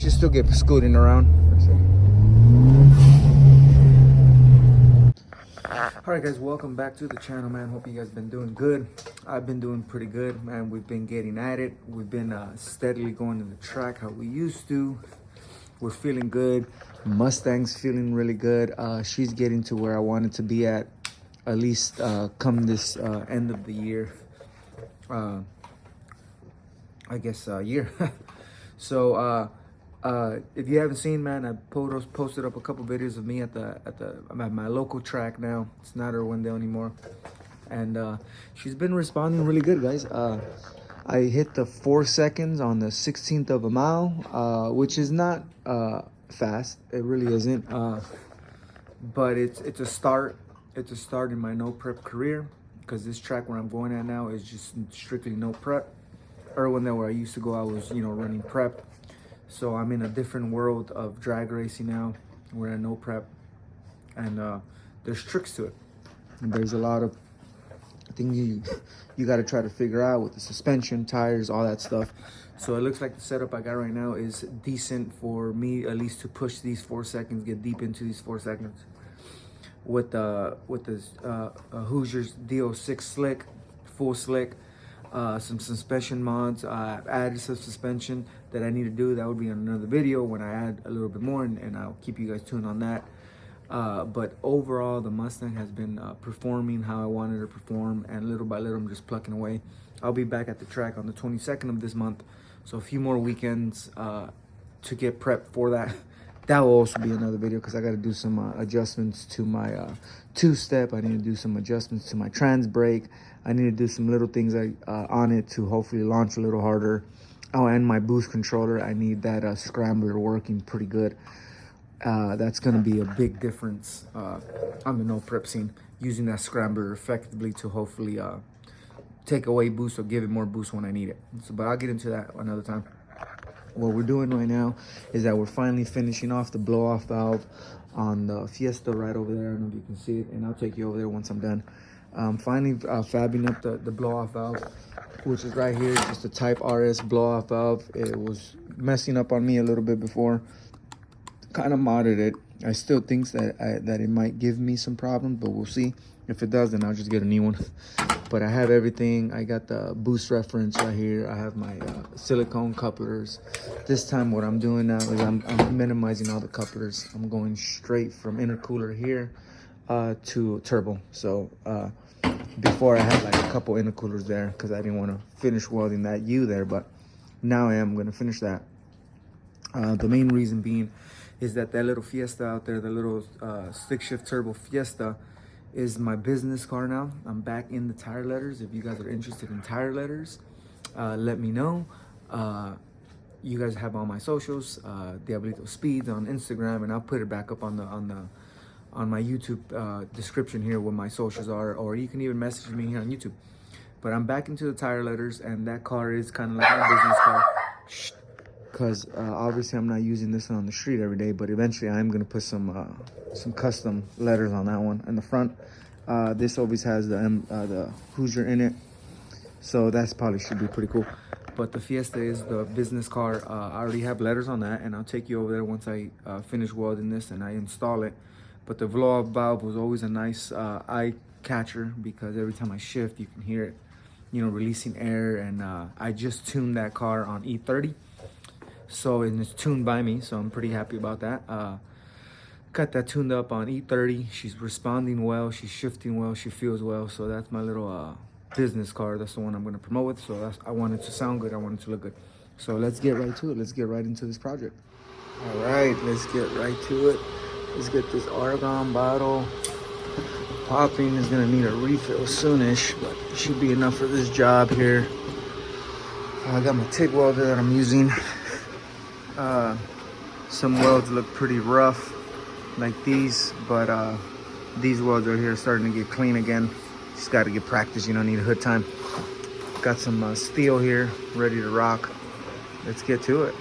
Should still get scooting around. Alright guys, welcome back to the channel, man. Hope you guys been doing good. I've been doing pretty good, man. We've been getting at it. We've been steadily going to the track how we used to. We're feeling good. Mustang's feeling really good. She's getting to where I wanted to be at least come this end of the year. I guess year. So if you haven't seen, man, I posted up a couple videos of me at my local track now. It's not Irwindale anymore, and she's been responding really good, guys. I hit the 4 seconds on the 16th of a mile, which is not fast. It really isn't, but it's a start. It's a start in my no prep career, because this track where I'm going at now is just strictly no prep. Irwindale, where I used to go, I was running prep. So I'm in a different world of drag racing now. We're at no prep, and there's tricks to it. And there's a lot of things you got to try to figure out with the suspension, tires, all that stuff. So it looks like the setup I got right now is decent for me, at least to push these 4 seconds, get deep into these 4 seconds. With the Hoosiers DO6 slick, full slick. Some suspension mods. I've added some suspension that I need to do. That would be in another video when I add a little bit more, and I'll keep you guys tuned on that. But overall, the Mustang has been performing how I wanted her to perform, and little by little, I'm just plucking away. I'll be back at the track on the 22nd of this month, so a few more weekends to get prepped for that. That will also be another video, because I got to do some adjustments to my two-step. I need to do some adjustments to my trans brake. I need to do some little things on it to hopefully launch a little harder. Oh, and my boost controller, I need that scrambler working pretty good. That's going to be a big difference on the no prep scene, using that scrambler effectively to hopefully take away boost or give it more boost when I need it. So, but I'll get into that another time. What we're doing right now is that we're finally finishing off the blow-off valve on the Fiesta right over there. I don't know if you can see it, and I'll take you over there once I'm done. Finally fabbing up the blow-off valve, which is right here, just a Type RS blow-off valve. It was messing up on me a little bit before. Kind of modded it. I still think that it might give me some problems, but we'll see. If it does, then I'll just get a new one. But I have everything. I got the boost reference right here. I have my silicone couplers. This time what I'm doing now is I'm minimizing all the couplers. I'm going straight from intercooler here to turbo. So before I had like a couple intercoolers there, because I didn't want to finish welding that U there, but now I am going to finish that. The main reason being is that little Fiesta out there, the little stick shift turbo Fiesta, is my business car now. I'm back in the tire letters. If you guys are interested in tire letters, let me know. You guys have all my socials, Diablito Speedz on Instagram, and I'll put it back up on my YouTube description here where my socials are, or you can even message me here on YouTube. But I'm back into the tire letters, and that car is kind of like my business car. Because obviously I'm not using this one on the street every day, but eventually I'm going to put some custom letters on that one in the front. This always has the Hoosier in it, so that's probably should be pretty cool. But the Fiesta is the business car. I already have letters on that, and I'll take you over there once I finish welding this and I install it. But the blow-off valve was always a nice eye catcher, because every time I shift you can hear it, releasing air. And I just tuned that car on E30. So, and it's tuned by me, so I'm pretty happy about that. Got that tuned up on E30. She's responding well, she's shifting well, she feels well. So that's my little business car. That's the one I'm going to promote with. So I want it to sound good, I want it to look good. So let's get right to it. Let's get right into this project. All right, let's get right to it. Let's get this argon bottle popping. Is going to need a refill soonish, but it should be enough for this job here. I got my TIG welder that I'm using. Some welds look pretty rough like these, but these welds right here are starting to get clean again. Just got to get practice, need a hood time. Got some steel here ready to rock. Let's get to it.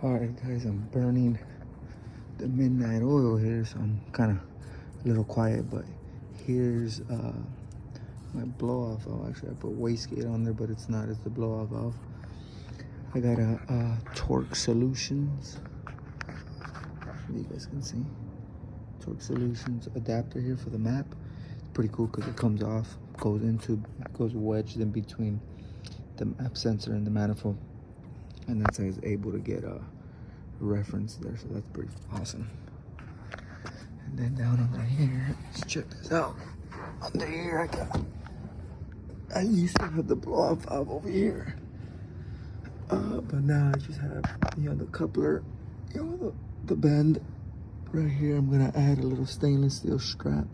Alright guys, I'm burning the midnight oil here, so I'm kind of a little quiet, but here's my blow off valve. Actually I put wastegate on there, but it's not, it's the blow off valve. I got a Torque Solutions, you guys can see, Torque Solutions adapter here for the map. It's pretty cool because it comes off, goes wedged in between the map sensor and the manifold, and that's how I was able to get a reference there, so that's pretty awesome. And then down over here, let's check this out. Under here I used to have the blow-off valve over here, but now I just have, you know, the coupler, you know, the bend right here. I'm gonna add a little stainless steel strap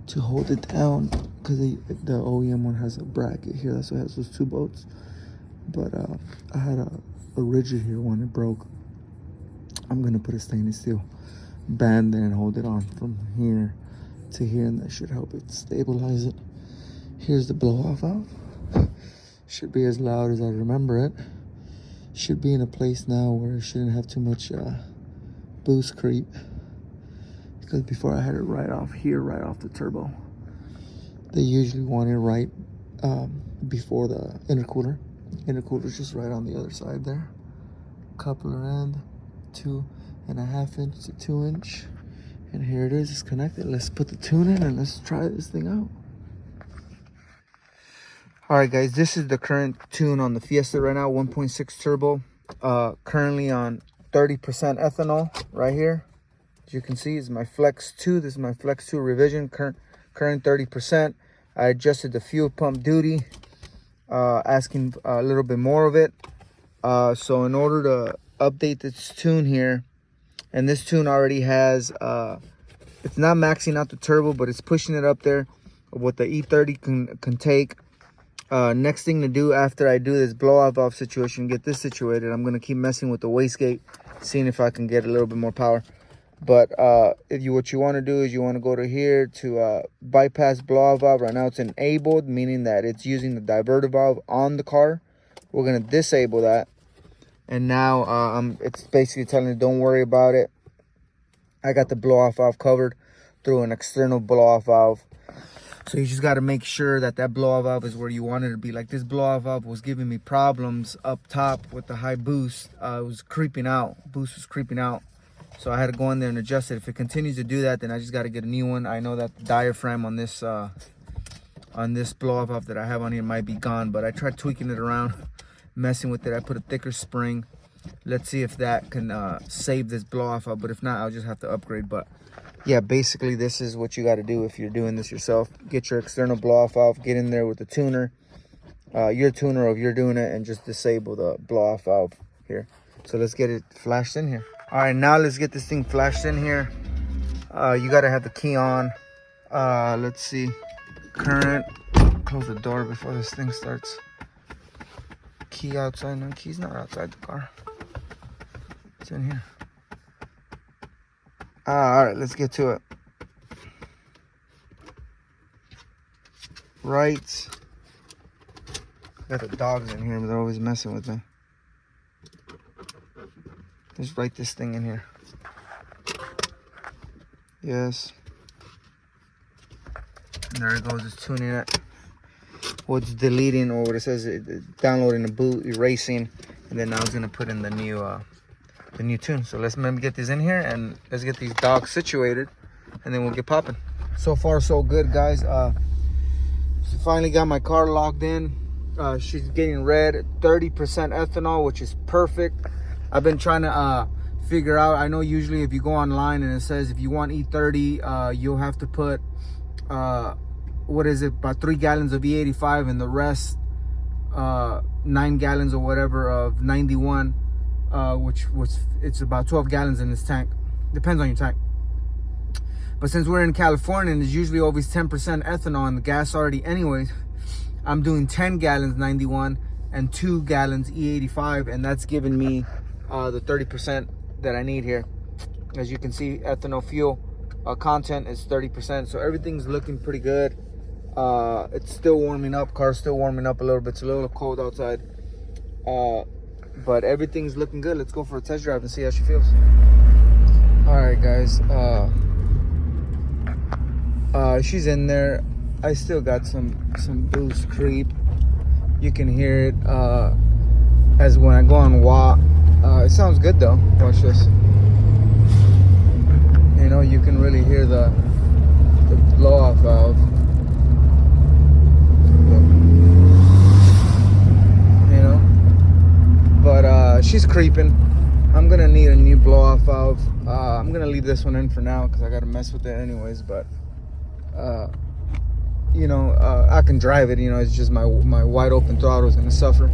to hold it down, because the OEM one has a bracket here, that's why it has those two bolts. But I had a rigid here when it broke. I'm gonna put a stainless steel band there and hold it on from here to here, and that should help it stabilize it. Here's the blow-off valve. Should be as loud as I remember it. Should be in a place now where it shouldn't have too much boost creep, because before I had it right off here, right off the turbo. They usually want it right before the intercooler. Intercooler's just right on the other side there. Coupler end, 2.5 inch to 2 inch, and here it is. It's connected. Let's put the tune in and let's try this thing out. All right, guys, this is the current tune on the Fiesta right now, 1.6 turbo. Currently on 30% ethanol right here. As you can see, is my Flex 2. This is my Flex 2 revision. Current 30%. I adjusted the fuel pump duty, asking a little bit more of it. So in order to update this tune here, and this tune already has, it's not maxing out the turbo, but it's pushing it up there what the E30 can take. Next thing to do after I do this blow-off valve situation, get this situated, I'm going to keep messing with the wastegate, seeing if I can get a little bit more power. But what you want to do is you want to go to here to bypass blow-off valve. Right now it's enabled, meaning that it's using the diverter valve on the car. We're going to disable that. And now it's basically telling it, don't worry about it. I got the blow-off valve covered through an external blow-off valve. So you just got to make sure that that blow-off valve is where you want it to be. Like this blow-off valve was giving me problems up top with the high boost. It was creeping out. Boost was creeping out. So I had to go in there and adjust it. If it continues to do that, then I just got to get a new one. I know that the diaphragm on this blow-off valve that I have on here might be gone, but I tried tweaking it around, messing with it. I put a thicker spring. Let's see if that can save this blow-off valve, but if not, I'll just have to upgrade. But yeah, basically this is what you got to do if you're doing this yourself. Get your external blow-off valve, get in there with the tuner, your tuner, or if you're doing it, and just disable the blow-off valve here. So let's get it flashed in here. All right, now let's get this thing flashed in here. You got to have the key on. Let's see, current. Close the door before this thing starts. Key outside. No, key's not outside the car. It's in here. All right, let's get to it. Right. Got the dogs in here, but they're always messing with me. Just write this thing in here. Yes. And there it goes. It's tuning it. What's deleting, or what it says, downloading the boot, erasing, and then now it's gonna put in the new tune. So let's get this in here and let's get these dogs situated, and then we'll get popping. So far so good, guys. So finally got my car locked in. She's getting red, 30% ethanol, which is perfect. I've been trying to figure out, I know usually if you go online and it says if you want E30, you'll have to put what is it, about 3 gallons of E85 and the rest 9 gallons or whatever of 91, which it's about 12 gallons in this tank. Depends on your tank. But since we're in California and it's usually always 10% ethanol and the gas already anyways, I'm doing 10 gallons 91 and 2 gallons E85, and that's giving me the 30% that I need here. As you can see, ethanol fuel content is 30%, so everything's looking pretty good. It's still warming up. Car's still warming up a little bit. It's a little cold outside. But everything's looking good. Let's go for a test drive and see how she feels. All right, guys. She's in there. I still got some boost creep. You can hear it as when I go on wah. It sounds good though. Watch this. You know, you can really hear the blow-off valve. You know, but she's creeping. I'm gonna need a new blow-off valve. I'm gonna leave this one in for now because I gotta mess with it anyways. But you know, I can drive it. You know, it's just my wide open throttle is gonna suffer.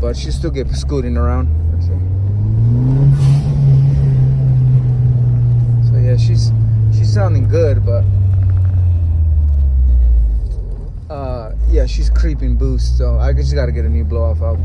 But she still get scooting around. So yeah, she's sounding good, but yeah, she's creeping boost. So I just gotta get a new blow-off valve.